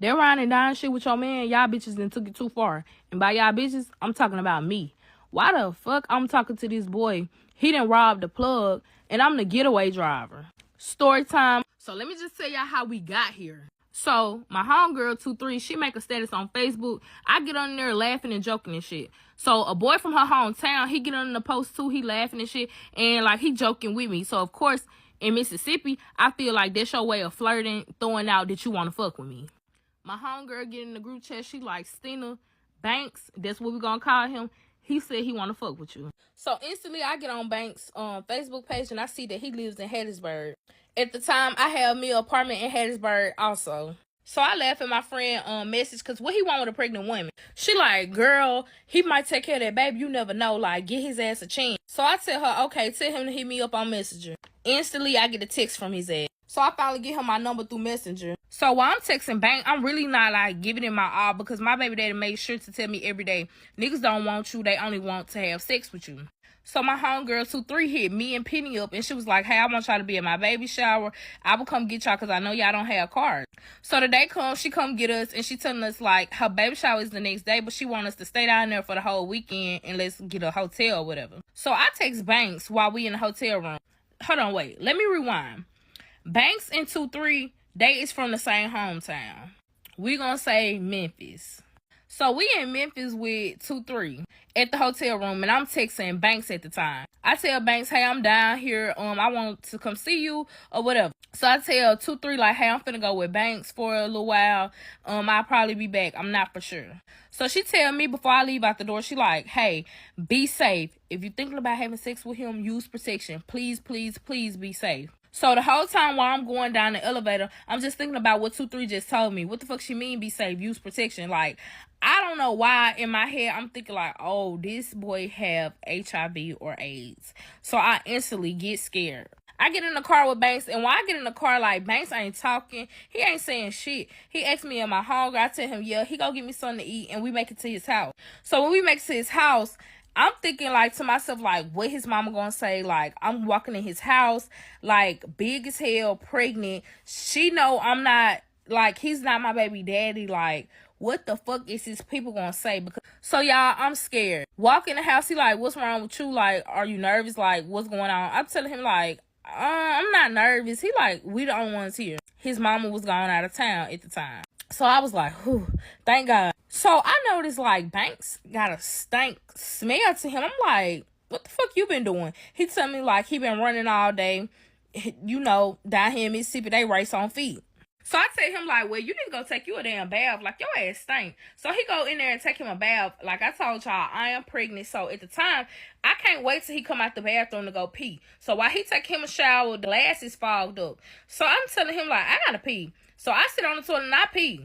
They're riding down shit with your man. Y'all bitches done took it too far. And by y'all bitches, I'm talking about me. Why the fuck I'm talking to this boy? He done robbed the plug, and I'm the getaway driver. Story time. So let me just tell y'all how we got here. So my homegirl 23, she make a status on Facebook. I get on there laughing and joking and shit. So a boy from her hometown, he get on the post too. He laughing and shit, and like he joking with me. So of course in Mississippi, I feel like that's your way of flirting, throwing out that you want to fuck with me. My homegirl get in the group chat. She like, Stina Banks, that's what we gonna call him. He said he want to fuck with you. So instantly I get on Banks' Facebook page and I see that he lives in Hattiesburg. At the time, I have me an apartment in Hattiesburg also. So I laugh at my friend message, because what he want with a pregnant woman? She like, girl, he might take care of that baby. You never know. Like, get his ass a chance. So I tell her, okay, tell him to hit me up on Messenger. Instantly, I get a text from his ass. So I finally get him my number through Messenger. So while I'm texting Bank, I'm really not like giving it my all, because my baby daddy made sure to tell me every day, niggas don't want you. They only want to have sex with you. So my homegirl 23 hit me and Penny up, and she was like, hey, I want y'all to be at my baby shower. I will come get y'all because I know y'all don't have cars. So the day comes, she come get us, and she telling us like her baby shower is the next day, but she want us to stay down there for the whole weekend and let's get a hotel or whatever. So I text Banks while we in the hotel room. Hold on, wait. Let me rewind. Banks and 23, they is from the same hometown. We gonna say Memphis. So we in Memphis with 23 at the hotel room, and I'm texting Banks at the time. I tell Banks, hey, I'm down here. I want to come see you or whatever. So I tell 23 like, hey, I'm finna go with Banks for a little while. I'll probably be back. I'm not for sure. So she tell me before I leave out the door, she like, hey, be safe. If you're thinking about having sex with him, use protection. Please, please, please be safe. So the whole time while I'm going down the elevator, I'm just thinking about what 23 just told me. What the fuck she mean be safe? Use protection. Like, I don't know why in my head I'm thinking like, oh, this boy have HIV or AIDS. So I instantly get scared. I get in the car with Banks, and when I get in the car, like, Banks ain't talking. He ain't saying shit. He asks me, am I hungry? I tell him, yeah. He go get me something to eat, and we make it to his house. So when we make it to his house, I'm thinking, like, to myself, like, what his mama gonna say? Like, I'm walking in his house, like, big as hell, pregnant. She know I'm not, like, he's not my baby daddy. Like, what the fuck is his people gonna say? Because so, y'all, I'm scared. Walk in the house, he like, what's wrong with you? Like, are you nervous? Like, what's going on? I'm telling him, like, I'm not nervous. He like, we the only ones here. His mama was gone out of town at the time. So I was like, whew, thank God. So I noticed like Banks got a stank smell to him. I'm like, what the fuck you been doing? He tell me like he been running all day. You know, down here in Mississippi, they race on feet. So I tell him like, well, you need to go take you a damn bath. Like, your ass stink. So he go in there and take him a bath. Like I told y'all, I am pregnant. So at the time, I can't wait till he come out the bathroom to go pee. So while he take him a shower, the glass is fogged up. So I'm telling him like, I gotta pee. So I sit on the toilet and I pee.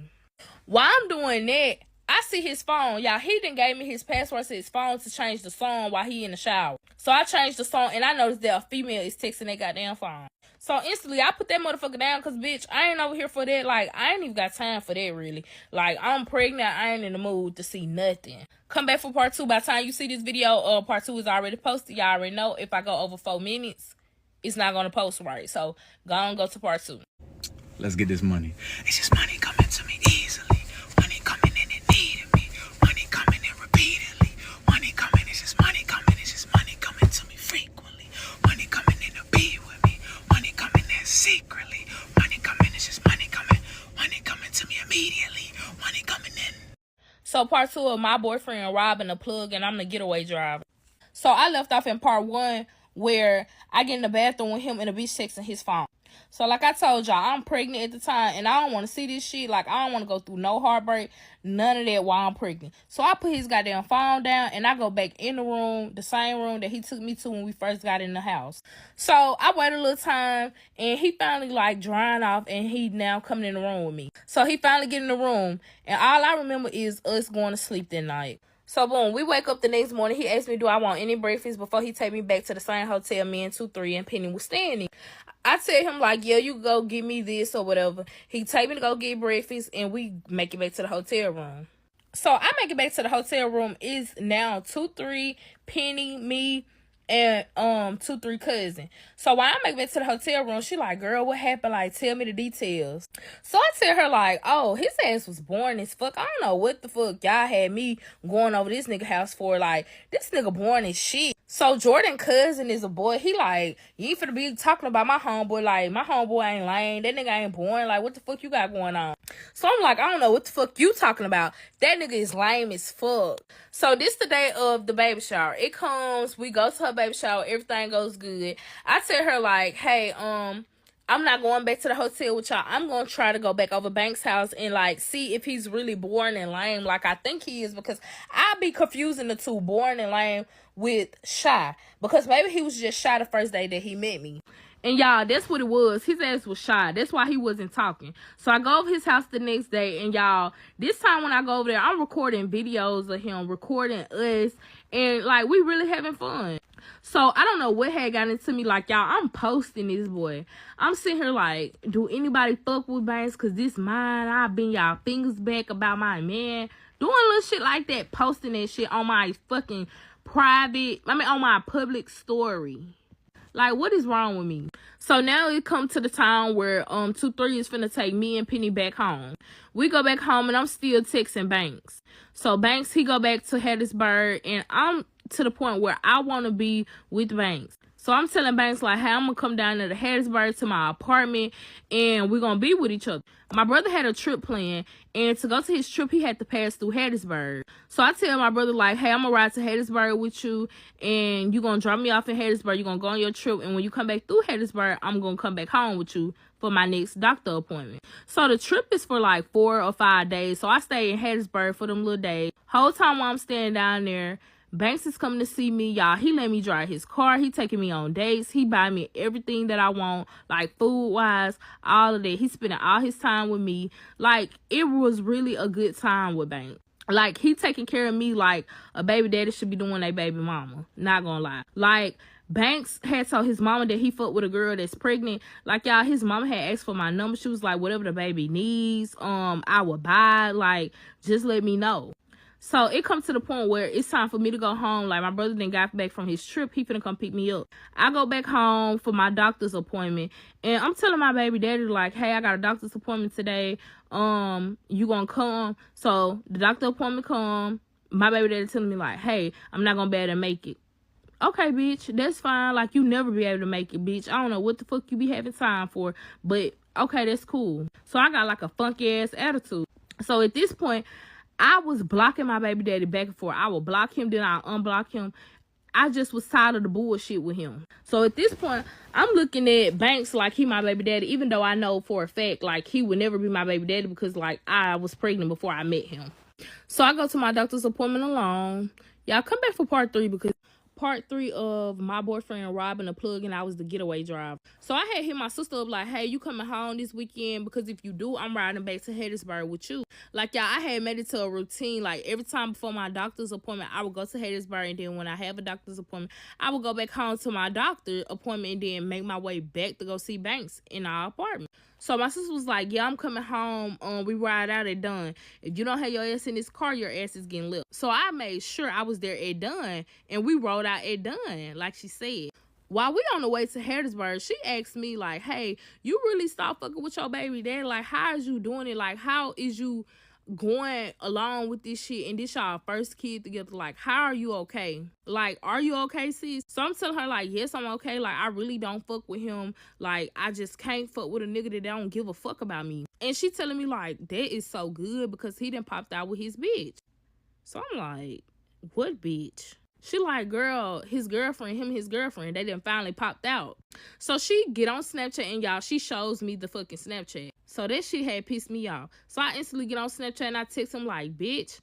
While I'm doing that, I see his phone. Y'all, he done gave me his password to his phone to change the song while he in the shower. So I changed the song, and I noticed that a female is texting that goddamn phone. So instantly, I put that motherfucker down because, bitch, I ain't over here for that. Like, I ain't even got time for that, really. Like, I'm pregnant. I ain't in the mood to see nothing. Come back for part 2. By the time you see this video, part 2 is already posted. Y'all already know if I go over 4 minutes, it's not going to post right. So, go to part 2. Let's get this money. It's just money coming to me easily. Money coming in and needing me. Money coming in repeatedly. Money coming, it's just money coming. It's just money coming to me frequently. Money coming in to be with me. Money coming in secretly. Money coming, it's just money coming. Money coming to me immediately. Money coming in. So part 2 of my boyfriend robbing the plug, and I'm the getaway driver. So I left off in part 1 where I get in the bathroom with him and a bitch texting his phone. So like I told y'all, I'm pregnant at the time, and I don't want to see this shit. Like, I don't want to go through no heartbreak, none of that while I'm pregnant. So I put his goddamn phone down, and I go back in the room, the same room that he took me to when we first got in the house. So I waited a little time, and he finally like drying off, and he now coming in the room with me. So he finally get in the room, and all I remember is us going to sleep that night. So boom, we wake up the next morning. He asked me, do I want any breakfast before he take me back to the same hotel me and 23 and Penny was staying in. I tell him like, yeah, you go get me this or whatever. He take me to go get breakfast, and we make it back to the hotel room. So I make it back to the hotel room. It's now 23, Penny, me, and 2-3 cousin. So while I make it to the hotel room, she like, girl, what happened? Like, tell me the details. So I tell her like, oh, his ass was boring as fuck. I don't know what the fuck y'all had me going over this nigga house for. Like, this nigga boring as shit. So Jordan cousin is a boy. He like, you ain't finna be talking about my homeboy. Like, my homeboy ain't lame. That nigga ain't boring. Like, what the fuck you got going on? So I'm like, I don't know what the fuck you talking about. That nigga is lame as fuck. So this the day of the baby shower. It comes, we go to her baby shower, everything goes good. I tell her like, hey, I'm not going back to the hotel with y'all. I'm going to try to go back over Banks' house and, like, see if he's really boring and lame like I think he is, because I be confusing the two, boring and lame, with shy. Because maybe he was just shy the first day that he met me. And, y'all, that's what it was. His ass was shy. That's why he wasn't talking. So I go over his house the next day, and, y'all, this time when I go over there, I'm recording videos of him, recording us, and, like, we really having fun. So I don't know what had got into me. Like, y'all, I'm posting this boy. I'm sitting here like, do anybody fuck with Banks? Because this mine. I've been y'all fingers back about my man. Doing little shit like that. Posting that shit on my fucking on my public story. Like, what is wrong with me? So now it come to the time where 2-3 is finna take me and Penny back home. We go back home and I'm still texting Banks. So Banks, he go back to Hattiesburg, and I'm to the point where I want to be with Banks. So I'm telling Banks like, hey, I'm gonna come down to the Hattiesburg to my apartment, and we're gonna be with each other. My brother had a trip planned, and to go to his trip, he had to pass through Hattiesburg. So I tell my brother like, hey, I'm gonna ride to Hattiesburg with you, and you gonna drop me off in Hattiesburg. You're gonna go on your trip, and when you come back through Hattiesburg, I'm gonna come back home with you for my next doctor appointment. So the trip is for like 4 or 5 days. So I stay in Hattiesburg for them little days. Whole time while I'm staying down there, Banks is coming to see me, y'all. He let me drive his car. He taking me on dates. He buy me everything that I want, like food-wise, all of that. He spending all his time with me. Like, it was really a good time with Banks. Like, he taking care of me like a baby daddy should be doing a baby mama. Not gonna lie. Like, Banks had told his mama that he fucked with a girl that's pregnant. Like, y'all, his mama had asked for my number. She was like, whatever the baby needs, I will buy. Like, just let me know. So it comes to the point where it's time for me to go home. Like, my brother then got back from his trip. He finna come pick me up. I go back home for my doctor's appointment. And I'm telling my baby daddy, like, hey, I got a doctor's appointment today. You gonna come? So the doctor appointment come. My baby daddy telling me, like, hey, I'm not gonna be able to make it. Okay, bitch, that's fine. Like, you never be able to make it, bitch. I don't know what the fuck you be having time for. But, okay, that's cool. So I got, like, a funky-ass attitude. So at this point, I was blocking my baby daddy back and forth. I would block him, then I'll unblock him. I just was tired of the bullshit with him. So at this point, I'm looking at Banks like he my baby daddy, even though I know for a fact, like, he would never be my baby daddy because, like, I was pregnant before I met him. So I go to my doctor's appointment alone. Y'all come back for part 3 because part 3 of my boyfriend robbing a plug, and I was the getaway driver. So I had hit my sister up like, hey, you coming home this weekend? Because if you do, I'm riding back to Hattiesburg with you. Like, y'all, I had made it to a routine. Like, every time before my doctor's appointment, I would go to Hattiesburg, and then when I have a doctor's appointment, I would go back home to my doctor appointment and then make my way back to go see Banks in our apartment. So my sister was like, yeah, I'm coming home. We ride out at Dunn. If you don't have your ass in this car, your ass is getting left. So I made sure I was there at Dunn, and we rode out at Dunn, like she said. While we on the way to Hattiesburg, she asked me, like, hey, you really stop fucking with your baby daddy? Like, how is you doing it? Like, how is you going along with this shit, and this y'all first kid together? Like, how are you okay? Like, are you okay, sis? So I'm telling her, like, yes, I'm okay. Like, I really don't fuck with him. Like, I just can't fuck with a nigga that don't give a fuck about me. And she telling me, like, that is so good because he done popped out with his bitch. So I'm like, what bitch? She like, girl, his girlfriend, they done finally popped out. So she get on Snapchat, and y'all, she shows me the fucking Snapchat. So that shit had pissed me off. So I instantly get on Snapchat and I text him like, bitch,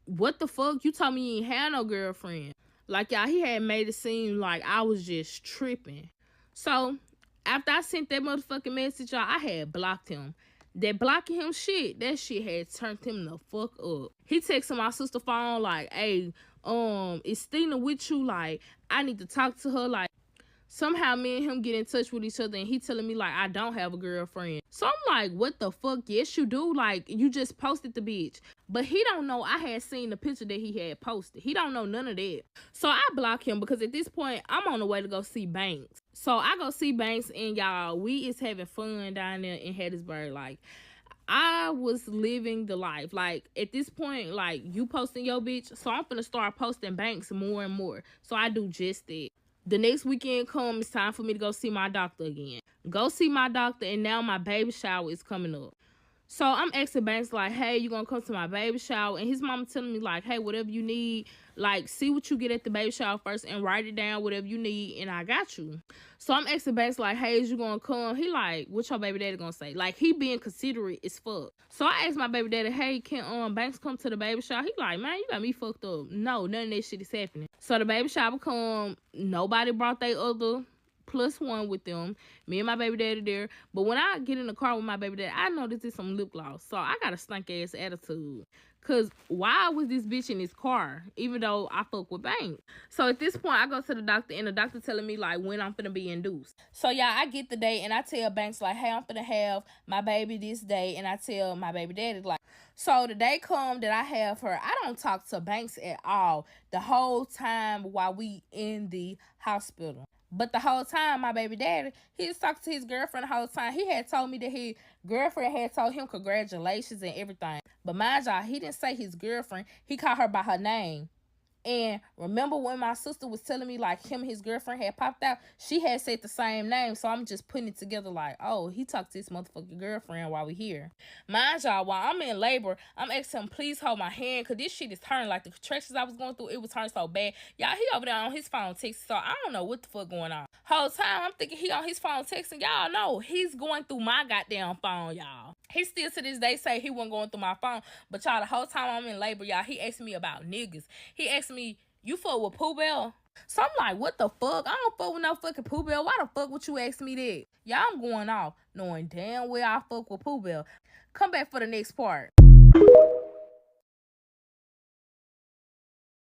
what the fuck? You told me you ain't had no girlfriend. Like, y'all, he had made it seem like I was just tripping. So after I sent that motherfucking message, y'all, I had blocked him. That blocking him shit, that shit had turned him the fuck up. He texted my sister phone like, hey, is Stina with you? Like, I need to talk to her. Like, somehow me and him get in touch with each other, and he telling me like I don't have a girlfriend. So I'm like, what the fuck? Yes, you do. Like, you just posted the bitch. But he don't know I had seen the picture that he had posted. He don't know none of that. So I block him because at this point, I'm on the way to go see Banks. So I go see Banks, and y'all, we is having fun down there in Hattiesburg. Like, I was living the life. Like, at this point, like, you posting your bitch. So I'm finna start posting Banks more and more. So I do just that. The next weekend comes, it's time for me to go see my doctor again. Go see my doctor, and now my baby shower is coming up. So I'm asking Banks, like, hey, you gonna come to my baby shower? And his mama telling me, like, hey, whatever you need, like, see what you get at the baby shower first and write it down, whatever you need, and I got you. So I'm asking Banks, like, hey, is you gonna come? He like, what your baby daddy gonna say? Like, he being considerate as fuck. So I asked my baby daddy, hey, can Banks come to the baby shower? He like, man, you got me fucked up. No, none of that shit is happening. So the baby shower come, nobody brought their other +1 with them, me and my baby daddy there. But when I get in the car with my baby daddy, I know this is some lip gloss, so I got a stink ass attitude. Cause why was this bitch in his car, even though I fuck with Banks? So at this point, I go to the doctor, and the doctor telling me, like, when I'm finna be induced. So yeah, I get the date, and I tell Banks, like, hey, I'm finna have my baby this day, and I tell my baby daddy, like, so the day come that I have her, I don't talk to Banks at all the whole time while we in the hospital. But the whole time, my baby daddy, he was talking to his girlfriend the whole time. He had told me that his girlfriend had told him congratulations and everything. But mind y'all, he didn't say his girlfriend. He called her by her name. And remember when my sister was telling me, like, him and his girlfriend had popped out? She had said the same name. So I'm just putting it together like, oh, he talked to his motherfucking girlfriend while we here. Mind y'all, while I'm in labor, I'm asking him, please hold my hand. Because this shit is turning. Like, the contractions I was going through, it was turning so bad. Y'all, he over there on his phone texting. So I don't know what the fuck going on. Whole time, I'm thinking he on his phone texting. Y'all know he's going through my goddamn phone, y'all. He still to this day say he wasn't going through my phone. But y'all, the whole time I'm in labor, y'all, he asked me about niggas. He asked me, you fuck with Pooh Bell? So I'm like, what the fuck? I don't fuck with no fucking Pooh Bell. Why the fuck would you ask me that? Y'all, I'm going off knowing damn well I fuck with Pooh Bell. Come back for the next part.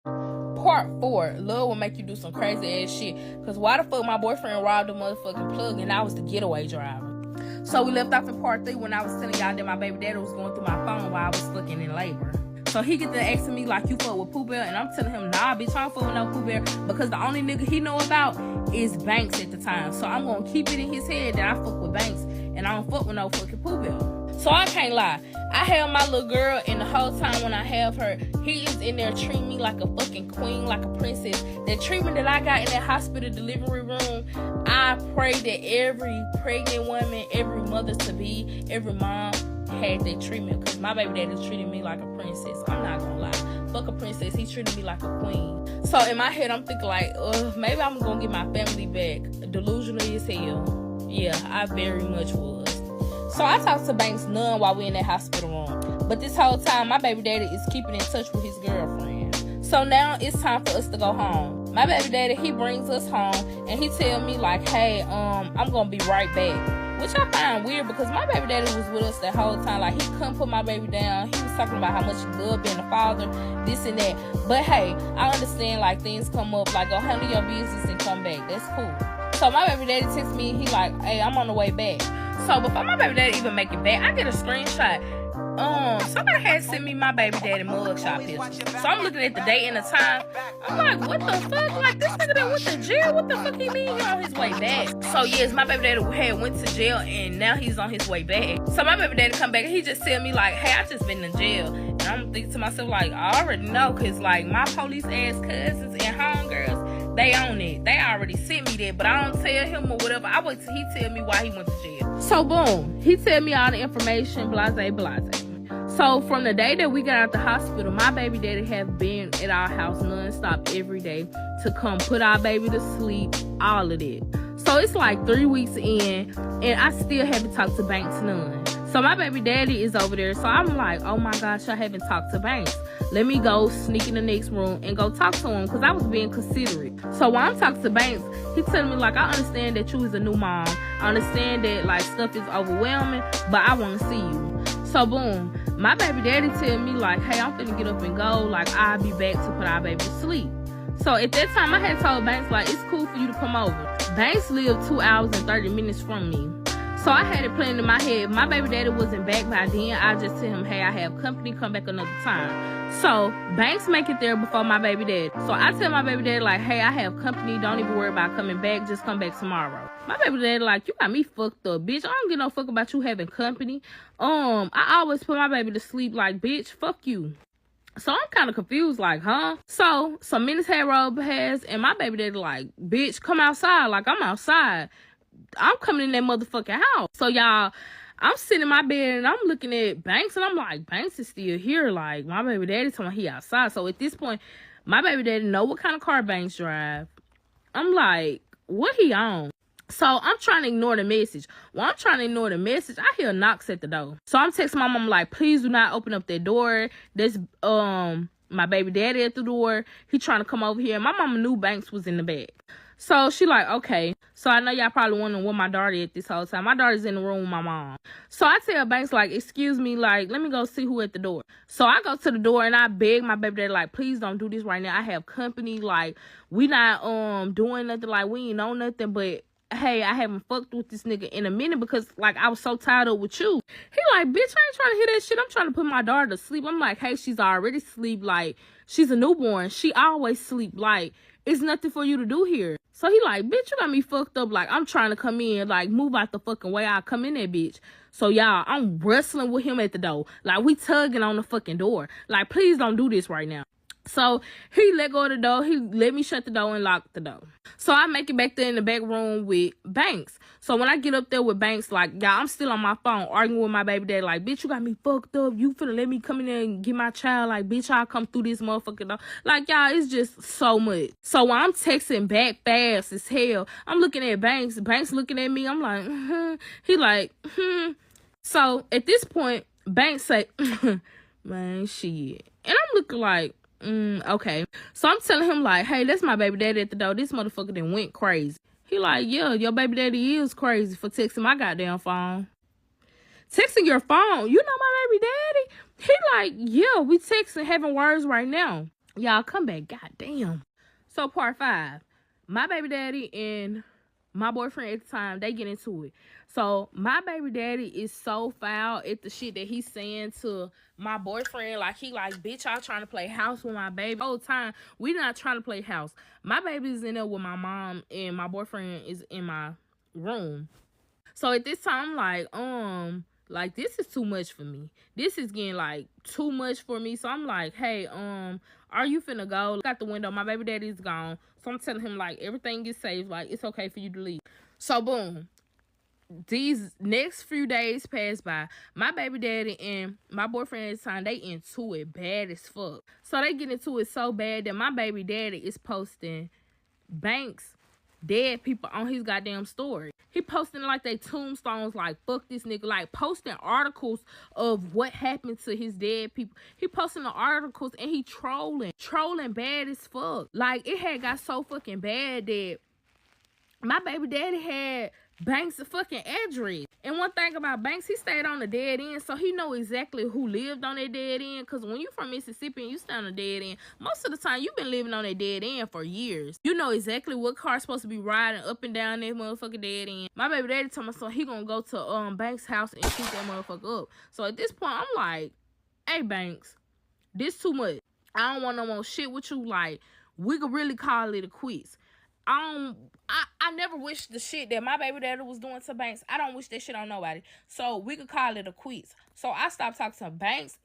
Part 4, love will make you do some crazy ass shit. Cause why the fuck my boyfriend robbed the motherfucking plug and I was the getaway driver? So we left off in part 3 when I was telling y'all that my baby daddy was going through my phone while I was fucking in labor. So he get to asking me, like, you fuck with Pooh Bell? And I'm telling him, nah, bitch, I don't fuck with no Pooh Bell. Because the only nigga he know about is Banks at the time. So I'm going to keep it in his head that I fuck with Banks. And I don't fuck with no fucking Pooh Bell. So I can't lie. I have my little girl, and the whole time when I have her, he is in there treating me like a fucking queen, like a princess. The treatment that I got in that hospital delivery room, I pray that every pregnant woman, every mother-to-be, every mom had that treatment, because my baby daddy treated me like a princess. I'm not gonna lie. Fuck a princess. He treated me like a queen. So in my head, I'm thinking like, maybe I'm gonna get my family back. Delusional as hell. Yeah, I very much was. So I talked to Banks none while we in that hospital room. But this whole time, my baby daddy is keeping in touch with his girlfriend. So now it's time for us to go home. My baby daddy, he brings us home, and he tell me like, hey, I'm gonna be right back. Which I find weird, because my baby daddy was with us that whole time. Like, he couldn't put my baby down. He was talking about how much he loved being a father, this and that. But hey, I understand, like, things come up, like, go handle your business and come back. That's cool. So my baby daddy texts me, he like, hey, I'm on the way back. So before my baby daddy even make it back, I get a screenshot. Somebody had sent me my baby daddy mugshot picture. So I'm looking at the date and the time. I'm like, what the fuck? Like, this nigga that went to jail? What the fuck he mean he on his way back? So yes, my baby daddy had went to jail, and now he's on his way back. So my baby daddy come back, and he just tell me like, hey, I just been in jail. And I'm thinking to myself like, I already know, cause like my police ass cousins and homegirls, they own it. They already sent me that, but I don't tell him or whatever. I wait till he tell me why he went to jail. So boom, he tell me all the information, blase, blase. So from the day that we got out the hospital, my baby daddy have been at our house nonstop every day to come put our baby to sleep, all of that. So it's like 3 weeks in, and I still haven't talked to Banks none. So my baby daddy is over there. So I'm like, oh my gosh, I haven't talked to Banks. Let me go sneak in the next room and go talk to him, because I was being considerate. So while I'm talking to Banks, he telling me like, I understand that you is a new mom. I understand that like stuff is overwhelming, but I want to see you. So boom, my baby daddy tell me like, hey, I'm finna get up and go. Like, I'll be back to put our baby to sleep. So at that time, I had told Banks like, it's cool for you to come over. Banks lived 2 hours and 30 minutes from me. So I had it planned in my head. My baby daddy wasn't back by then. I just tell him, hey, I have company, come back another time. So Banks make it there before my baby daddy. So I tell my baby daddy, like, hey, I have company, don't even worry about coming back, just come back tomorrow. My baby daddy like, you got me fucked up, bitch. I don't give no fuck about you having company. I always put my baby to sleep, like, bitch, fuck you. So I'm kind of confused, like, huh? So some minutes had rolled past, and my baby daddy like, bitch, come outside. Like, I'm outside. I'm coming in that motherfucking house. So y'all, I'm sitting in my bed and I'm looking at Banks and I'm like, Banks is still here. Like, my baby daddy told me he outside. So at this point, my baby daddy know what kind of car Banks drive. I'm like, what he on? So I'm trying to ignore the message. While I'm trying to ignore the message, I hear knocks at the door. So I'm texting my mom like, please do not open up that door. There's my baby daddy at the door. He trying to come over here. My mama knew Banks was in the bed. So she like, okay. So I know y'all probably wondering where my daughter at this whole time. My daughter's in the room with my mom. So I tell Banks like, excuse me, like, let me go see who at the door. So I go to the door and I beg my baby daddy like, please don't do this right now. I have company. Like, we not doing nothing. Like, we ain't on nothing. But hey, I haven't fucked with this nigga in a minute because like I was so tied up with you. He like, bitch, I ain't trying to hear that shit. I'm trying to put my daughter to sleep. I'm like, hey, she's already asleep. Like, she's a newborn. She always sleep. Like, it's nothing for you to do here. So he like, bitch, you got me fucked up. Like, I'm trying to come in, like, move out the fucking way. I come in there, bitch. So y'all, I'm wrestling with him at the door. Like, we tugging on the fucking door. Like, please don't do this right now. So he let go of the door. He let me shut the door and lock the door. So I make it back there in the back room with Banks. So when I get up there with Banks, like, y'all, I'm still on my phone arguing with my baby daddy. Like, bitch, you got me fucked up. You finna let me come in there and get my child. Like, bitch, I'll come through this motherfucking door. Like, y'all, it's just so much. So when I'm texting back fast as hell, I'm looking at Banks. Banks looking at me. I'm like, He like, So at this point, Banks say, man, shit. And I'm looking like, okay. So I'm telling him like, hey, that's my baby daddy at the door. This motherfucker done went crazy. He like, yeah, your baby daddy is crazy for texting my goddamn phone. Texting your phone? You know my baby daddy? He like, yeah, we texting, having words right now. Y'all come back, goddamn. So part 5. My baby daddy and my boyfriend at the time, they get into it. So my baby daddy is so foul at the shit that he's saying to my boyfriend. Like, he like, bitch, y'all trying to play house with my baby. The whole time, we not trying to play house. My baby's in there with my mom and my boyfriend is in my room. So at this time, like, this is too much for me. This is getting, like, too much for me. So I'm like, hey, are you finna go? Look out the window. My baby daddy's gone. So I'm telling him, like, everything is safe. Like, it's okay for you to leave. So, boom. These next few days pass by. My baby daddy and my boyfriend at the time, they into it bad as fuck. So they get into it so bad that my baby daddy is posting Banks dead people on his goddamn story. He posting like they tombstones, like, fuck this nigga, like posting articles of what happened to his dead people. He posting the articles and he trolling bad as fuck. Like, it had got so fucking bad that my baby daddy had Banks' fucking address. And one thing about Banks, he stayed on the dead end, so he know exactly who lived on that dead end. Because when you from Mississippi and you stay on the dead end, most of the time you've been living on that dead end for years. You know exactly what car's supposed to be riding up and down that motherfucking dead end. My baby daddy told me, so he gonna go to Banks' house and shoot that motherfucker up. So at this point, I'm like, hey, Banks, this too much. I don't want no more shit with you. Like, we could really call it a quits. I never wish the shit that my baby daddy was doing to Banks. I don't wish that shit on nobody. So we could call it a quits. So I stopped talking to Banks.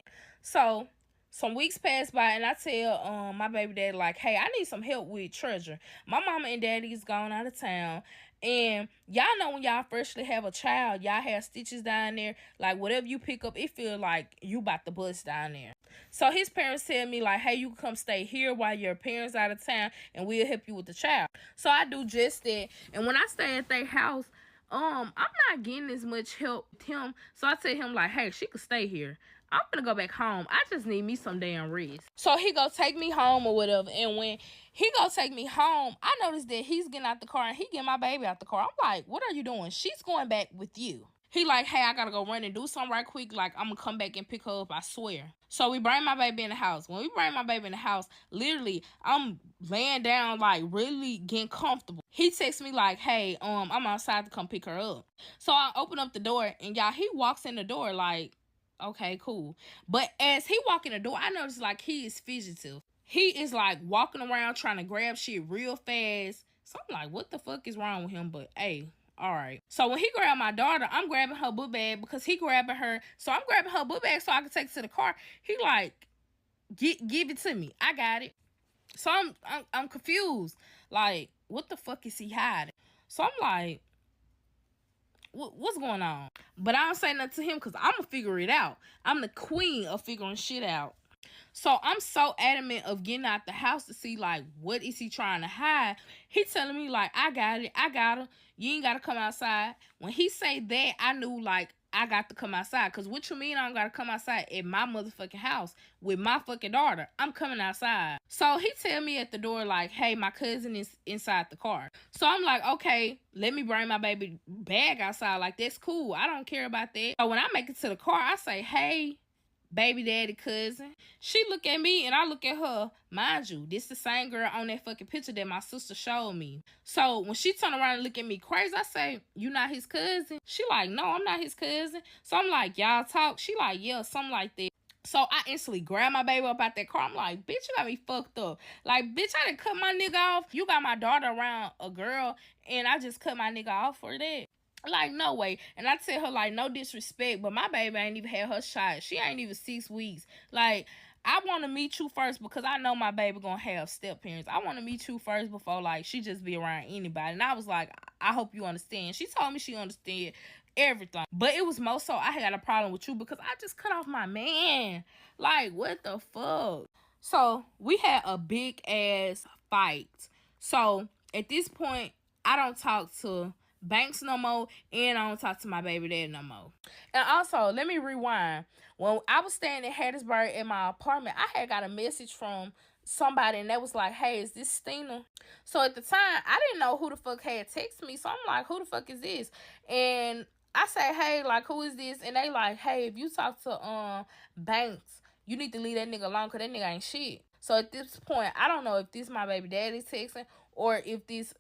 So some weeks passed by and I tell my baby daddy, like, hey, I need some help with treasure. My mama and daddy's gone out of town. And y'all know when y'all freshly have a child, y'all have stitches down there. Like, whatever you pick up, it feel like you about to bust down there. So his parents tell me, like, hey, you can come stay here while your parents out of town and we'll help you with the child. So I do just that. And when I stay at their house, I'm not getting as much help with him. So I tell him, like, hey, she could stay here. I'm gonna go back home. I just need me some damn rest. So he go take me home or whatever. And when he go take me home, I noticed that he's getting out the car and he getting my baby out the car. I'm like, what are you doing? She's going back with you. He like, hey, I gotta go run and do something right quick. Like, I'm gonna come back and pick her up, I swear. So we bring my baby in the house. When we bring my baby in the house, literally, I'm laying down, like, really getting comfortable. He texts me like, hey, I'm outside to come pick her up. So I open up the door, and y'all, he walks in the door like, okay, cool. But as he walk in the door, I notice, like, he is fidgetive. He is, like, walking around trying to grab shit real fast. So I'm like, what the fuck is wrong with him? But, hey, all right. So when he grabbed my daughter, I'm grabbing her book bag because he grabbing her. So I'm grabbing her book bag so I can take it to the car. He like, give it to me. I got it. So I'm confused. Like, what the fuck is he hiding? So I'm like, what's going on? But I don't say nothing to him because I'm going to figure it out. I'm the queen of figuring shit out. So I'm so adamant of getting out the house to see, like, what is he trying to hide? He telling me, like, I got it. I got her. You ain't got to come outside. When he say that, I knew, like, I got to come outside. Because what you mean I don't got to come outside at my motherfucking house with my fucking daughter? I'm coming outside. So he tell me at the door, like, hey, my cousin is inside the car. So I'm like, okay, let me bring my baby bag outside. Like, that's cool. I don't care about that. So when I make it to the car, I say, hey, baby daddy cousin. She look at me and I look at her. Mind you, this the same girl on that fucking picture that my sister showed me. So when she turn around and look at me crazy, I say, you not his cousin? She like, no, I'm not his cousin. So I'm like, y'all talk? She like, yeah, something like that. So I instantly grab my baby up out that car. I'm like, bitch, you got me fucked up. Like, bitch, I didn't cut my nigga off. You got my daughter around a girl and I just cut my nigga off for that. Like, no way. And I tell her, like, no disrespect, but my baby ain't even had her shot. She ain't even 6 weeks. Like, I want to meet you first because I know my baby gonna have step parents. I want to meet you first before, like, she just be around anybody. And I was like, I hope you understand. She told me she understood everything. But it was more so I had a problem with you because I just cut off my man. Like, what the fuck? So, we had a big ass fight. So, at this point, I don't talk to Banks no more, and I don't talk to my baby daddy no more. And also, let me rewind. When I was staying in Hattiesburg in my apartment, I had got a message from somebody, and that was like, hey, is this Stina? So at the time, I didn't know who the fuck had texted me, so I'm like, who the fuck is this? And I say, hey, like, who is this? And they like, hey, if you talk to Banks, you need to leave that nigga alone because that nigga ain't shit. So at this point, I don't know if this my baby daddy texting or if this,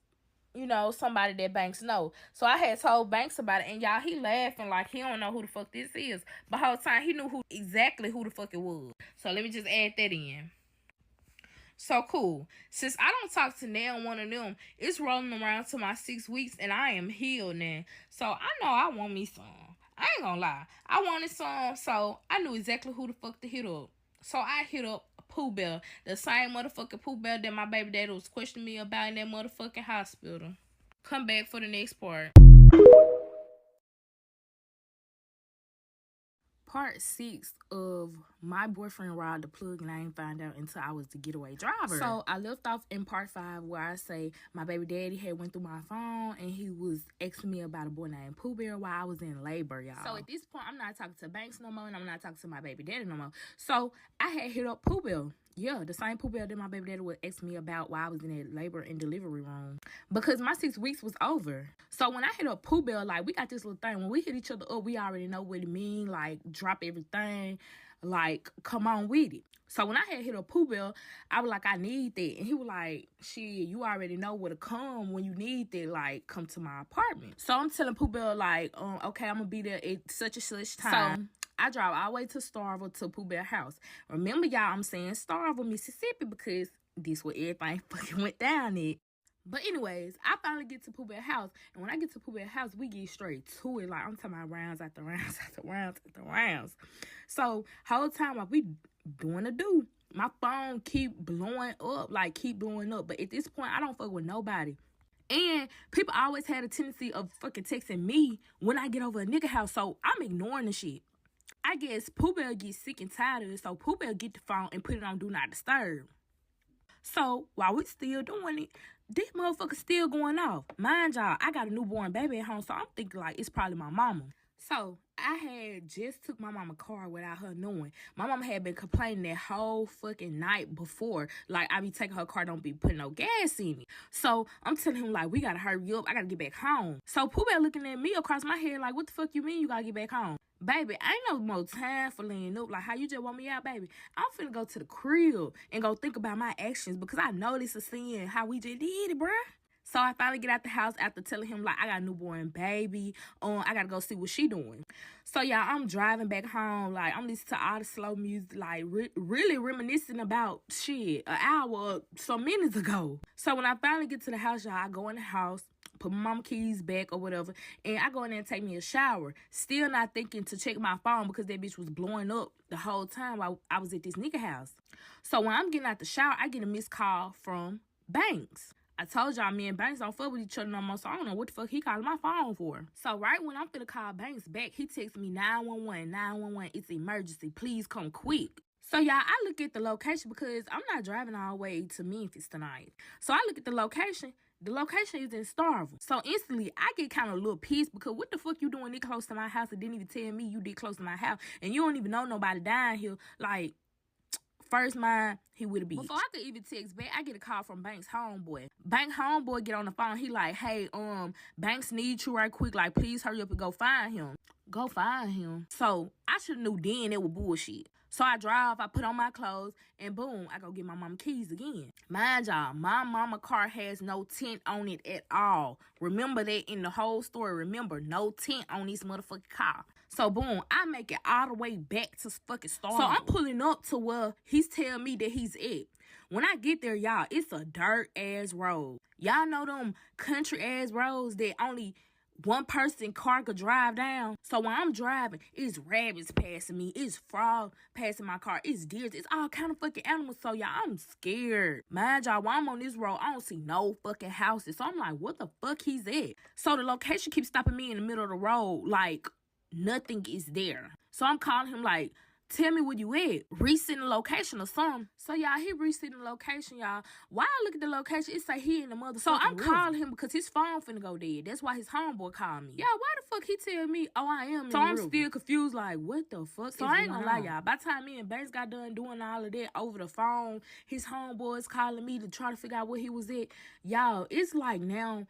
you know, somebody that Banks know. So I had told Banks about it, and y'all, he laughing like he don't know who the fuck this is. But the whole time, he knew exactly who the fuck it was. So let me just add that in. So cool. Since I don't talk to now one of them, it's rolling around to my 6 weeks, and I am healed now. So I know I want me some. I ain't gonna lie. I wanted some, so I knew exactly who the fuck to hit up. So I hit up Pooh Bear, the same motherfucking Pooh Bear that my baby daddy was questioning me about in that motherfucking hospital. Come back for the next part. Part 6 of my boyfriend robbed the plug and I ain't find out until I was the getaway driver. So I left off in part 5 where I say my baby daddy had went through my phone and he was asking me about a boy named Pooh Bear while I was in labor, y'all. So at this point, I'm not talking to Banks no more and I'm not talking to my baby daddy no more. So I had hit up Pooh Bear. Yeah, the same Pooh Bear that my baby daddy would ask me about while I was in that labor and delivery room. Because my 6 weeks was over. So when I hit up Pooh Bear, like, we got this little thing. When we hit each other up, we already know what it mean. Like, drop everything. Like, come on with it. So when I had hit up Pooh Bear, I was like, I need that. And he was like, shit, you already know where to come when you need that. Like, come to my apartment. So I'm telling Pooh Bear, like, okay, I'm going to be there at such and such time. So I drive all the way to Starville to Pooh Bear house. Remember, y'all, I'm saying Starville, Mississippi, because this where everything fucking went down at. But anyways, I finally get to Pooh Bear house. And when I get to Pooh Bear house, we get straight to it. Like, I'm talking about rounds after rounds after rounds after rounds. So, whole time while we doing the do, my phone keep blowing up. Like, keep blowing up. But at this point, I don't fuck with nobody. And people always had a tendency of fucking texting me when I get over a nigga house. So, I'm ignoring the shit. I guess Pooh Bear gets sick and tired of it, so Pooh Bear get the phone and put it on Do Not Disturb. So, while we still doing it, this motherfucker still going off. Mind y'all, I got a newborn baby at home, so I'm thinking, like, it's probably my mama. So I had just took my mama car without her knowing. My mama had been complaining that whole fucking night before. Like, I be taking her car, don't be putting no gas in it. So I'm telling him, like, we gotta hurry up. I gotta get back home. So Pooh Bear looking at me across my head like, what the fuck you mean you gotta get back home? Baby, ain't no more time for laying up. Like, how you just want me out, baby? I'm finna go to the crib and go think about my actions because I know this is seeing how we just did it, bruh. So I finally get out the house after telling him, like, I got a newborn baby. I got to go see what she doing. So, y'all, I'm driving back home. Like, I'm listening to all the slow music, like, really reminiscing about shit an hour or some minutes ago. So when I finally get to the house, y'all, I go in the house, put my mama keys back or whatever, and I go in there and take me a shower. Still not thinking to check my phone because that bitch was blowing up the whole time while I was at this nigga house. So when I'm getting out the shower, I get a missed call from Banks. I told y'all me and Banks don't fuck with each other no more, so I don't know what the fuck he calling my phone for. So right when I'm finna call Banks back, he texts me 911, 911, it's emergency, please come quick. So y'all, I look at the location because I'm not driving all the way to Memphis tonight. So I look at the location. The location is in Starville. So instantly, I get kind of a little pissed because what the fuck you doing this close to my house and didn't even tell me you did close to my house and you don't even know nobody down here. Like, first mind, he would have been. Before I could even text back, I get a call from Banks' homeboy. Banks' homeboy get on the phone. He like, hey, Banks needs you right quick. Like, please hurry up and go find him. Go find him. So I should have knew then it was bullshit. So I drive, I put on my clothes, and boom, I go get my mama keys again. Mind y'all, my mama car has no tint on it at all. Remember that in the whole story. Remember, no tint on this motherfucking car. So boom, I make it all the way back to fucking Starville. So I'm pulling up to where he's telling me that he's at. When I get there, y'all, it's a dirt-ass road. Y'all know them country-ass roads that only one person car could drive down. So when I'm driving, it's rabbits passing me, it's frogs passing my car, it's deers, it's all kind of fucking animals. So y'all, I'm scared. Mind y'all, while I'm on this road, I don't see no fucking houses. So I'm like, what the fuck he's at? So the location keeps stopping me in the middle of the road, like nothing is there. So I'm calling him like, tell me where you at. Resend the location or something. So, y'all, he resend the location, y'all. Why I look at the location, it say he in the motherfucking So, I'm calling him because his phone finna go dead. That's why his homeboy called me. Y'all, why the fuck he tell me, oh, I am in the I'm still confused, like, what the fuck So, I ain't gonna lie, y'all. By the time me and Banks got done doing all of that over the phone, his homeboys calling me to try to figure out where he was at. Y'all, it's like now,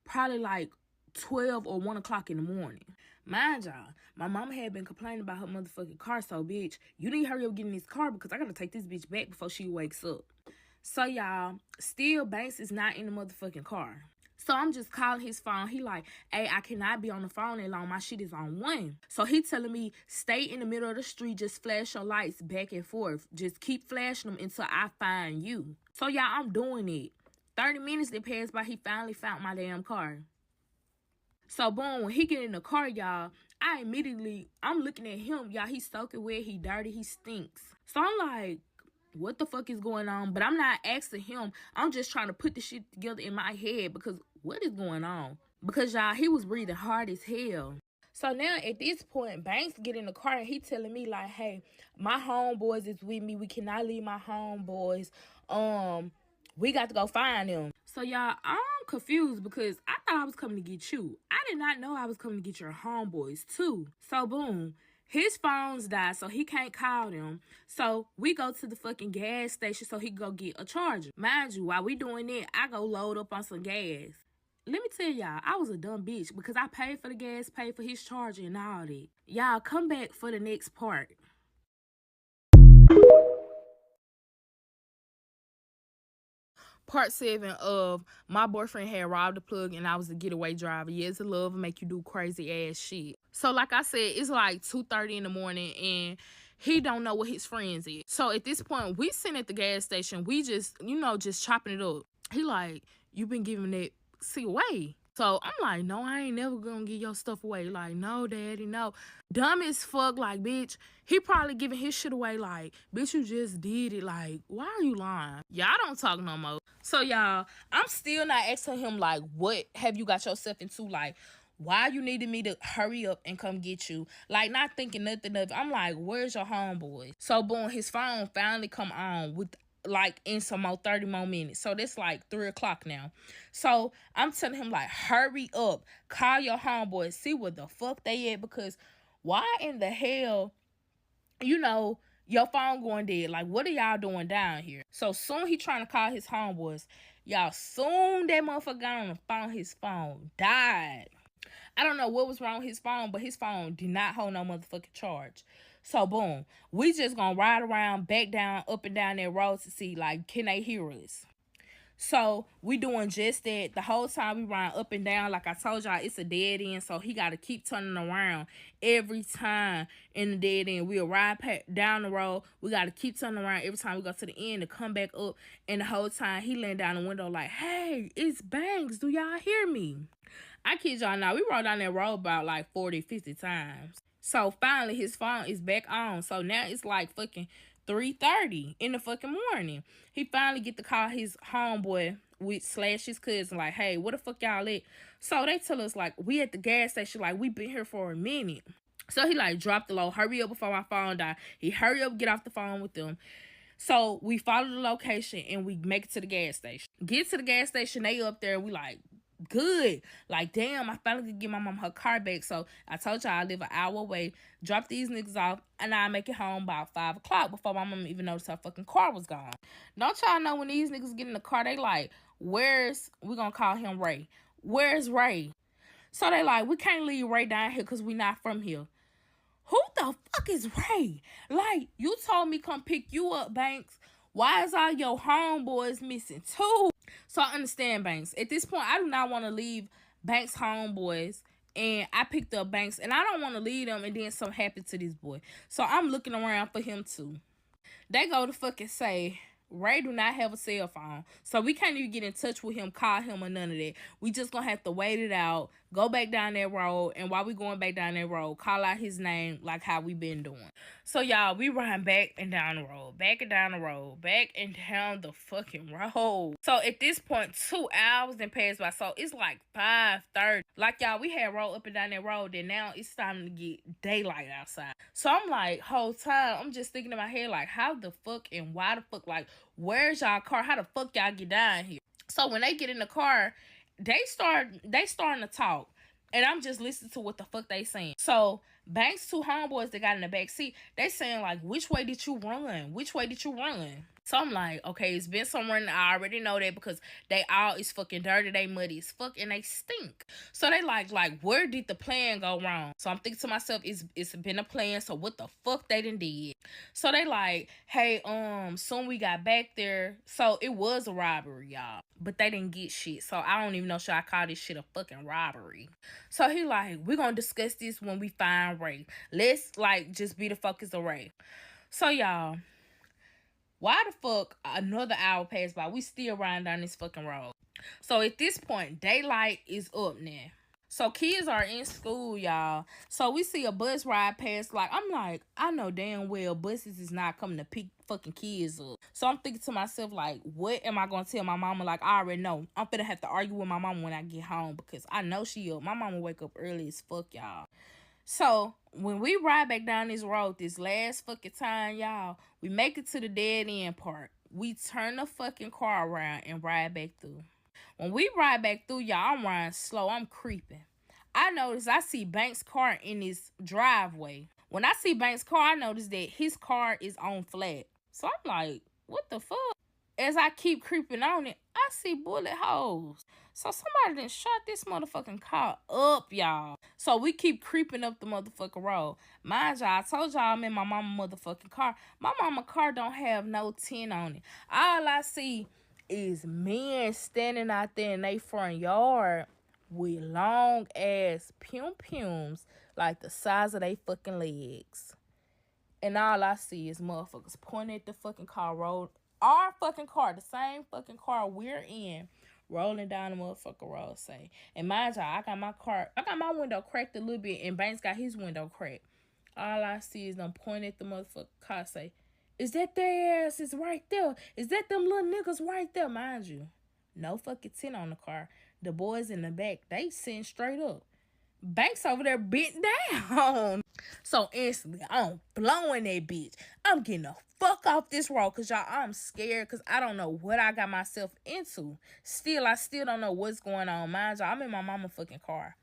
probably like 12 or 1 o'clock in the morning. Mind y'all, my mama had been complaining about her motherfucking car, so bitch, you need to hurry up getting this car because I gotta take this bitch back before she wakes up. So y'all, still Banks is not in the motherfucking car. So I'm just calling his phone. He like, hey, I cannot be on the phone that long. My shit is on 1. So he telling me, stay in the middle of the street, just flash your lights back and forth. Just keep flashing them until I find you. So y'all, I'm doing it. 30 minutes that passed by, he finally found my damn car. So, boom, when he get in the car, y'all, I'm looking at him. Y'all, he's soaking wet, he dirty, he stinks. So, I'm like, what the fuck is going on? But I'm not asking him. I'm just trying to put the shit together in my head because what is going on? Because, y'all, he was breathing hard as hell. So, now, at this point, Banks get in the car and he telling me, like, hey, my homeboys is with me. We cannot leave my homeboys. We got to go find them. So, y'all, I'm confused because I thought I was coming to get you. I did not know I was coming to get your homeboys, too. So, boom. His phone's died, so he can't call them. So, we go to the fucking gas station so he can go get a charger. Mind you, while we doing that, I go load up on some gas. Let me tell y'all, I was a dumb bitch because I paid for the gas, paid for his charger and all that. Y'all, come back for the next part. Part 7 of my boyfriend had robbed the plug and I was a getaway driver. Yes, the love will make you do crazy ass shit. So like I said, it's like 2:30 in the morning and he don't know what his friends is. So at this point, we sitting at the gas station. We just, just chopping it up. He like, you been giving that shit away. So I'm like, no, I ain't never gonna give your stuff away. Like, no, daddy, no. Dumb as fuck, like, bitch. He probably giving his shit away like, bitch, you just did it. Like, why are you lying? Y'all don't talk no more. So, y'all, I'm still not asking him, like, what have you got yourself into? Like, why you needed me to hurry up and come get you? Like, not thinking nothing of it. I'm like, where's your homeboy? So, boom, his phone finally come on with like in some more 30 more minutes. So that's like 3 o'clock now. So I'm telling him like, hurry up, call your homeboys, see what the fuck they at, because why in the hell, you know, your phone going dead? Like, what are y'all doing down here? So soon he trying to call his homeboys. Y'all, soon that motherfucker got on the phone, his phone died. I don't know what was wrong with his phone, but his phone did not hold no motherfucking charge. So boom, we just gonna ride around, back down, up and down that road to see, like, can they hear us? So we doing just that. The whole time we ride up and down, like I told y'all, it's a dead end. So he got to keep turning around every time in the dead end. We'll ride down the road. We got to keep turning around every time we go to the end to come back up. And the whole time he laying down the window like, hey, it's Banks. Do y'all hear me? I kid y'all not. We rode down that road about like 40, 50 times. So finally his phone is back on. So now it's like fucking 3:30 in the fucking morning. He finally get to call his homeboy with slash his cousin like, hey, what the fuck y'all at? So they tell us like, we at the gas station, like we been here for a minute. So he like dropped the low, hurry up before my phone die. He hurry up, get off the phone with them. So we follow the location and we make it to the gas station. Get to the gas station, they up there, we like, good. Like, damn, I finally could get my mom her car back. So I told y'all I live an hour away. Drop these niggas off and I make it home about 5 o'clock before my mom even noticed her fucking car was gone. Don't y'all know when these niggas get in the car, they like, we gonna call him Ray. Where's Ray? So they like, we can't leave Ray down here because we not from here. Who the fuck is Ray? Like, you told me come pick you up, Banks. Why is all your homeboys missing too? So I understand, Banks. At this point, I do not want to leave Banks' homeboys. And I picked up Banks. And I don't want to leave them and then something happened to this boy. So I'm looking around for him too. They go to fucking say, Ray do not have a cell phone. So we can't even get in touch with him, call him or none of that. We just gonna have to wait it out, go back down that road, and while we going back down that road, call out his name like how we been doing. So y'all, we run back and down the road, back and down the road, back and down the fucking road. So at this point, 2 hours then passed by. So it's like 5:30. Like y'all, we had rolled up and down that road, and now it's time to get daylight outside. So I'm like, whole time, I'm just thinking in my head, like, how the fuck and why the fuck, like, where's y'all car? How the fuck y'all get down here? So when they get in the car, they starting to talk. And I'm just listening to what the fuck they saying. So Banks' 2 homeboys that got in the back seat, they saying like, which way did you run? Which way did you run? So I'm like, okay, it's been some running. I already know that because they all is fucking dirty. They muddy as fuck and they stink. So they like, where did the plan go wrong? So I'm thinking to myself, it's been a plan. So what the fuck they done did? So they like, hey, soon we got back there. So it was a robbery, y'all. But they didn't get shit. So I don't even know should I call this shit a fucking robbery. So he like, we're gonna discuss this when we find Ray. Let's like just be the focus of Ray. So y'all, why the fuck another hour passed by? We still riding down this fucking road. So at this point, daylight is up now. So kids are in school, y'all. So we see a bus ride past. Like, I'm like, I know damn well buses is not coming to pick fucking kids up. So I'm thinking to myself, like, what am I going to tell my mama? Like, I already know. I'm finna have to argue with my mama when I get home because I know she up. My mama wake up early as fuck, y'all. So when we ride back down this road this last fucking time, y'all, we make it to the dead end part. We turn the fucking car around and ride back through. When we ride back through, y'all, I'm riding slow. I'm creeping. I notice I see Banks' car in his driveway. When I see Banks' car, I notice that his car is on flat. So I'm like, what the fuck? As I keep creeping on it, I see bullet holes. So somebody done shot this motherfucking car up, y'all. So we keep creeping up the motherfucking road. Mind y'all, I told y'all I'm in my mama motherfucking car. My mama car don't have no tint on it. All I see is men standing out there in their front yard with long ass pum-pums like the size of their fucking legs. And all I see is motherfuckers pointing at the fucking car road. Our fucking car, the same fucking car we're in, rolling down the motherfucking road, say. And mind y'all, I got my window cracked a little bit, and Banks got his window cracked. All I see is them pointing at the motherfucking car, say, is that their ass is right there? Is that them little niggas right there? Mind you, no fucking tint on the car. The boys in the back, they sitting straight up. Banks over there bent down. So instantly, I'm blowing that bitch. I'm getting the fuck off this road because y'all, I'm scared because I don't know what I got myself into. I still don't know what's going on. Mind y'all, I'm in my mama fucking car.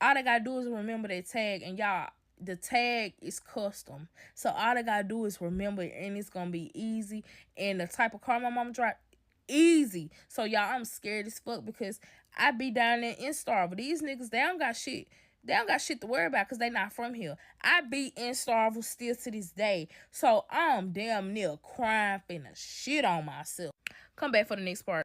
All they gotta do is remember that tag, and y'all, the tag is custom. So all they gotta do is remember it, and it's gonna be easy. And the type of car my mama drive, easy. So y'all, I'm scared as fuck because I be down there in Starville. These niggas, they don't got shit. They don't got shit to worry about because they not from here. I be in Starville still to this day. So I'm damn near crying, finna shit on myself. Come back for the next part.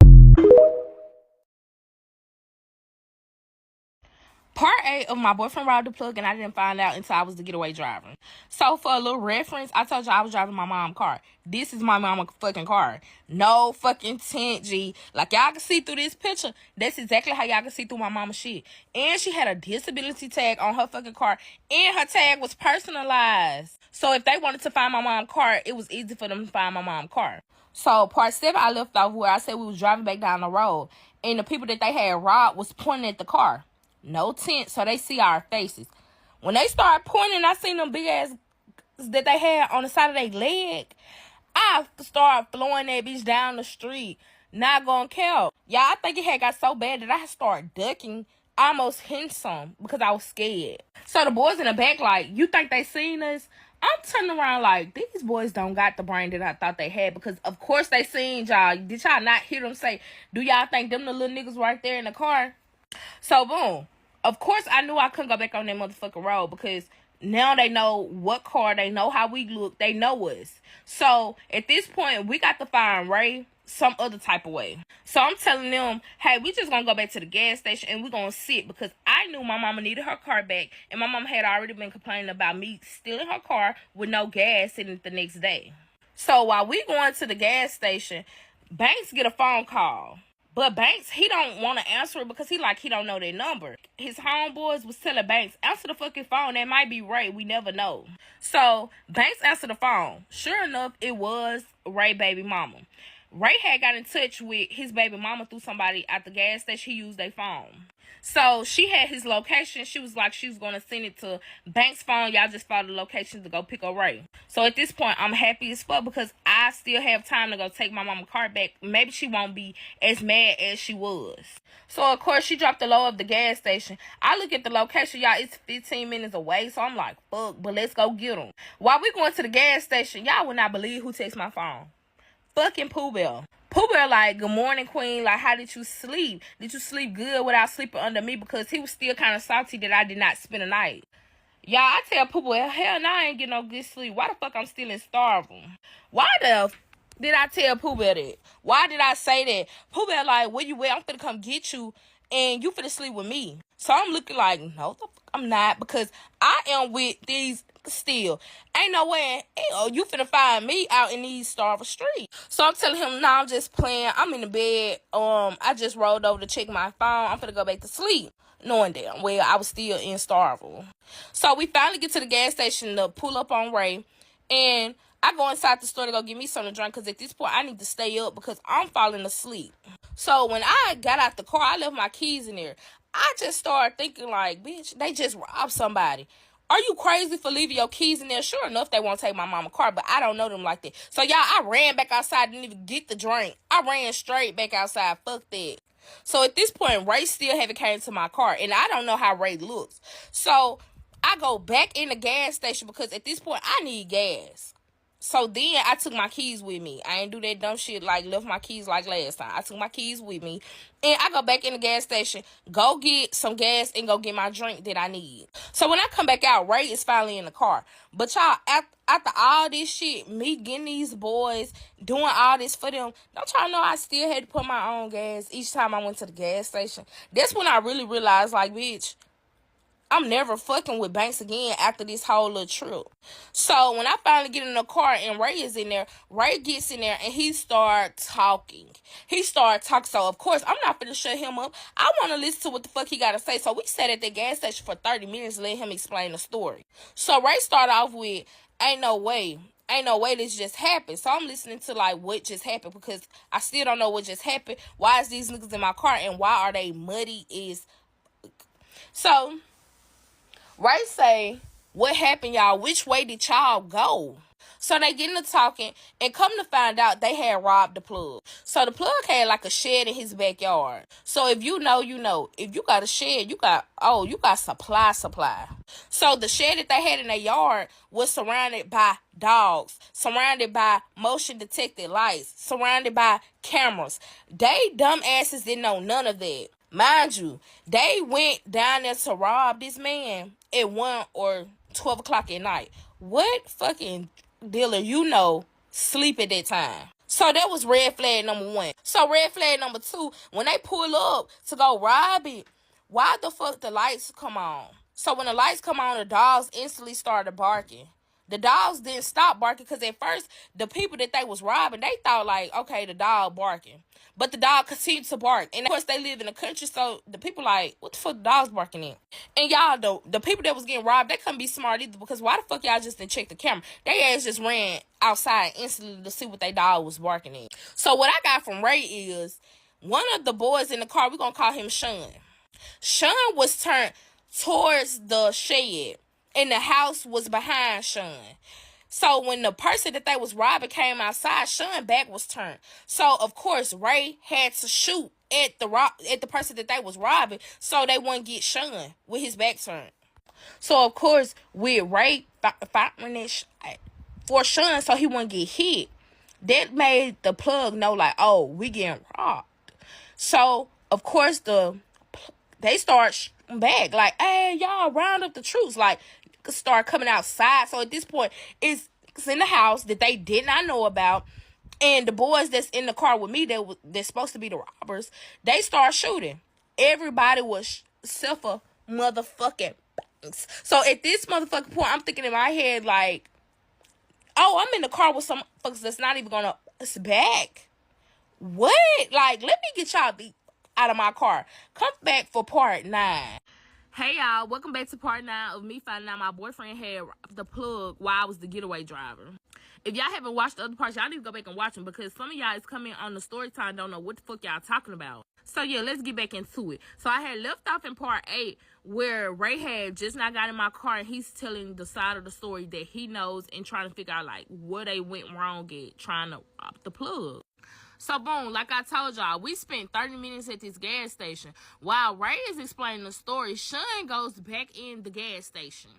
Part 8 of my boyfriend robbed the plug, and I didn't find out until I was the getaway driver. So, for a little reference, I told you I was driving my mom's car. This is my mama's fucking car. No fucking tint, G. Like, y'all can see through this picture. That's exactly how y'all can see through my mama's shit. And she had a disability tag on her fucking car, and her tag was personalized. So, if they wanted to find my mom's car, it was easy for them to find my mom's car. So, part 7, I left off where I said we was driving back down the road, and the people that they had robbed was pointing at the car. No tint, so they see our faces. When they started pointing, I seen them big ass that they had on the side of their leg. I started flowing that bitch down the street. Not gonna count. Y'all, I think it had got so bad that I started ducking. I almost hit some because I was scared. So the boys in the back like, you think they seen us? I'm turning around like, these boys don't got the brain that I thought they had, because of course they seen y'all. Did y'all not hear them say, do y'all think them the little niggas right there in the car? So, boom. Of course, I knew I couldn't go back on that motherfucking road because now they know what car, they know how we look, they know us. So, at this point, we got to find Ray some other type of way. So, I'm telling them, hey, we just gonna go back to the gas station and we gonna sit, because I knew my mama needed her car back, and my mama had already been complaining about me stealing her car with no gas in it the next day. So, while we going to the gas station, Banks get a phone call. But Banks, he don't want to answer it because he don't know their number. His homeboys was telling Banks, answer the fucking phone. That might be Ray. We never know. So, Banks answered the phone. Sure enough, it was Ray baby mama. Ray had got in touch with his baby mama through somebody at the gas station. He used their phone. So, she had his location. She was like, she was going to send it to Banks' phone. Y'all just follow the location to go pick up Ray. So, at this point, I'm happy as fuck because I still have time to go take my mama's car back. Maybe she won't be as mad as she was. So, of course, she dropped the low of the gas station. I look at the location, y'all, it's 15 minutes away. So, I'm like, fuck, but let's go get them. While we going to the gas station, y'all would not believe who takes my phone. Fucking Pooh Bear. Pooh Bear like, good morning, queen. Like, how did you sleep? Did you sleep good without sleeping under me? Because he was still kind of salty that I did not spend a night. Y'all, I tell Pooh Bear, hell no, I ain't getting no good sleep. Why the fuck I'm still in Starville? Why the did I tell Pooh Bear that? Why did I say that? Pooh Bear like, where you at? I'm finna come get you, and you finna sleep with me. So I'm looking like, no, the fuck I'm not, because I am with these still. Ain't no way you finna find me out in these Starville streets. So I'm telling him, no, I'm just playing. I'm in the bed. I just rolled over to check my phone. I'm finna go back to sleep, knowing damn well I was still in Starville. So we finally get to the gas station to pull up on Ray, and I go inside the store to go get me something to drink, because at this point I need to stay up because I'm falling asleep. So when I got out the car, I left my keys in there. I just started thinking like, bitch, they just robbed somebody. Are you crazy for leaving your keys in there? Sure enough, they won't take my mama's car, but I don't know them like that. So, y'all, I ran back outside, didn't even get the drink. I ran straight back outside. Fuck that. So, at this point, Ray still haven't came to my car, and I don't know how Ray looks. So, I go back in the gas station because at this point, I need gas. So then I took my keys with me. I ain't do that dumb shit like left my keys like last time. I took my keys with me. And I go back in the gas station, go get some gas, and go get my drink that I need. So when I come back out, Ray is finally in the car. But y'all, after all this shit, me getting these boys, doing all this for them, don't y'all know I still had to put my own gas each time I went to the gas station? That's when I really realized, like, bitch, I'm never fucking with Banks again after this whole little trip. So when I finally get in the car and Ray is in there, Ray gets in there and he starts talking. So of course I'm not finna shut him up. I want to listen to what the fuck he got to say. So we sat at the gas station for 30 minutes, let him explain the story. So Ray started off with, ain't no way this just happened. So I'm listening to like what just happened, because I still don't know what just happened. Why is these niggas in my car and why are they muddy as... So Ray say, what happened, y'all? Which way did y'all go? So they get into talking, and come to find out, they had robbed the plug. So the plug had like a shed in his backyard. So if you know, you know. If you got a shed, you got supply. So the shed that they had in their yard was surrounded by dogs, surrounded by motion detected lights, surrounded by cameras. They dumb asses didn't know none of that. Mind you, they went down there to rob this man at 1 or 12 o'clock at night. What fucking dealer sleep at that time? So that was red flag number 1. So red flag number 2, when they pull up to go rob it, why the fuck the lights come on? So when the lights come on, the dogs instantly started barking. The dogs didn't stop barking because at first, the people that they was robbing, they thought like, okay, the dog barking. But the dog continued to bark. And of course, they live in the country, so the people like, what the fuck the dog's barking in? And y'all, the people that was getting robbed, they couldn't be smart either, because why the fuck y'all just didn't check the camera? They ass just ran outside instantly to see what they dog was barking in. So what I got from Ray is, one of the boys in the car, we're going to call him Sean. Sean was turned towards the shed, and the house was behind Sean. So when the person that they was robbing came outside, Sean's back was turned. So of course Ray had to shoot at the person that they was robbing, so they wouldn't get Sean with his back turned. So of course with Ray firing that shot for Sean so he wouldn't get hit, that made the plug know like, oh, we getting robbed. So of course they start back like, hey, y'all, round up the troops, like start coming outside. So at this point, it's in the house that they did not know about, and the boys that's in the car with me that's supposed to be the robbers, they start shooting. Everybody was self a motherfucking bangs. So at this motherfucking point, I'm thinking in my head like, oh, I'm in the car with some fuckers that's not even gonna back. What? Like, let me get y'all out of my car. Come back for part 9. Hey y'all, welcome back to part 9 of me finding out my boyfriend had the plug while I was the getaway driver. If y'all haven't watched the other parts, y'all need to go back and watch them, because some of y'all is coming on the story time don't know what the fuck y'all talking about. So yeah, let's get back into it. So I had left off in part 8 where Ray had just not got in my car, and he's telling the side of the story that he knows and trying to figure out like where they went wrong at trying to rob the plug. So, boom, like I told y'all, we spent 30 minutes at this gas station. While Ray is explaining the story, Sean goes back in the gas station.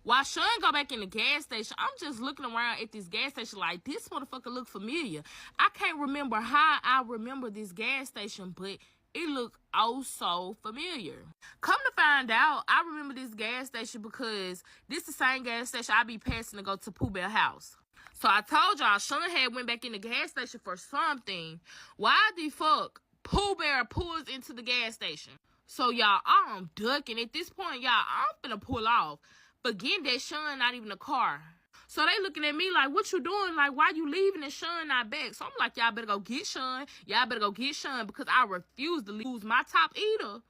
While Sean go back in the gas station, I'm just looking around at this gas station like, this motherfucker look familiar. I can't remember how I remember this gas station, but it looked oh so familiar. Come to find out, I remember this gas station because this the same gas station I be passing to go to Pooh Bear house. So I told y'all, Sean had went back in the gas station for something. Why the fuck Pooh Bear pulls into the gas station? So y'all, I'm ducking. At this point, y'all, I'm finna pull off. Forgetting that Sean not even in the car. So they looking at me like, what you doing? Like, why you leaving and Sean not back? So I'm like, y'all better go get Sean. Y'all better go get Sean, because I refuse to lose my top eater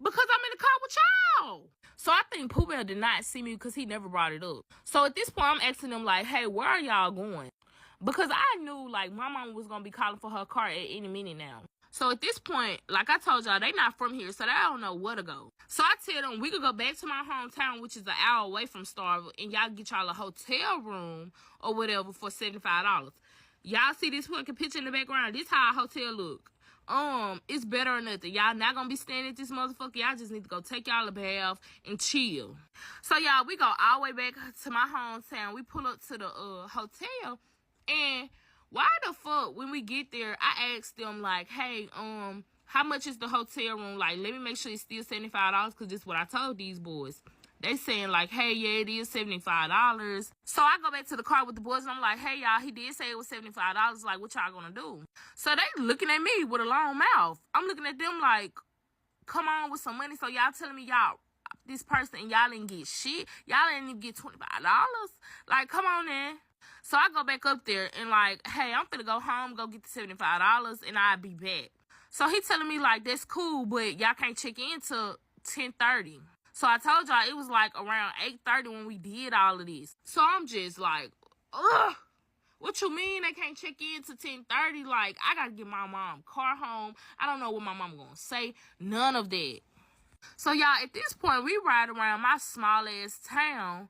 because I'm in the car with y'all. So I think Pooh Bear did not see me because he never brought it up. So at this point, I'm asking them like, hey, where are y'all going? Because I knew like my mom was going to be calling for her car at any minute now. So at this point, like I told y'all, they not from here, so they don't know where to go. So I tell them we could go back to my hometown, which is an hour away from Starville, and y'all get y'all a hotel room or whatever for $75. Y'all see this fucking picture in the background? This how a hotel look. It's better or nothing. Y'all not gonna be staying at this motherfucker. Y'all just need to go take y'all a bath and chill. So y'all, we go all the way back to my hometown. We pull up to the hotel, and why the fuck when we get there, I asked them like, hey, how much is the hotel room? Like, let me make sure it's still $75, because this is what I told these boys. They saying like, hey, yeah, it is $75. So I go back to the car with the boys, and I'm like, hey, y'all, he did say it was $75. Like, what y'all gonna do? So they looking at me with a long mouth. I'm looking at them like, come on with some money. So y'all telling me y'all this person and y'all didn't get shit? Y'all didn't even get $25? Like, come on then. So I go back up there and like, hey, I'm finna go home, go get the $75, and I'll be back. So he telling me like, that's cool, but y'all can't check in till 10:30. So I told y'all it was like around 8:30 when we did all of this. So I'm just like, ugh. What you mean they can't check in to 10:30? Like, I gotta get my mom car home. I don't know what my mom gonna say. None of that. So, y'all, at this point, we ride around my small-ass town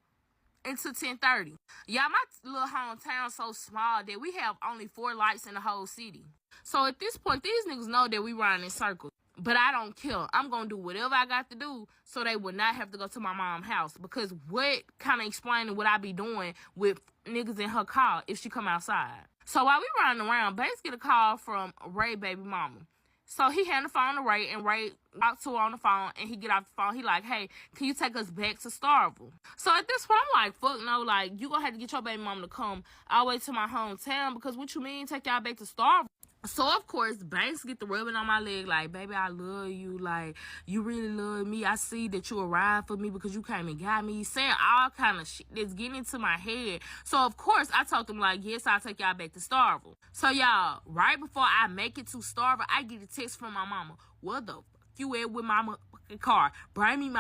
until 10:30. Y'all, my little hometown so small that we have only 4 lights in the whole city. So, at this point, these niggas know that we riding in circles. But I don't care. I'm going to do whatever I got to do so they would not have to go to my mom's house. Because what kind of explaining would I be doing with niggas in her car if she come outside? So while we riding around, Banks get a call from Ray baby mama. So he hand the phone to Ray, and Ray talks to her on the phone, and he get off the phone. He like, hey, can you take us back to Starville? So at this point, I'm like, fuck no, like, you gonna have to get your baby mama to come all the way to my hometown, because what you mean take y'all back to Starville? So, of course, Banks get the rubbing on my leg like, baby, I love you. Like, you really love me. I see that you arrived for me because you came and got me. Saying all kind of shit that's getting into my head. So, of course, I told them, like, yes, I'll take y'all back to Starville. So, y'all, right before I make it to Starville, I get a text from my mama. What the fuck you at with my motherfucking car? Bring me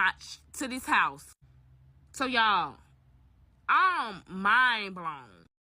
to this house. So, y'all, I'm mind blown.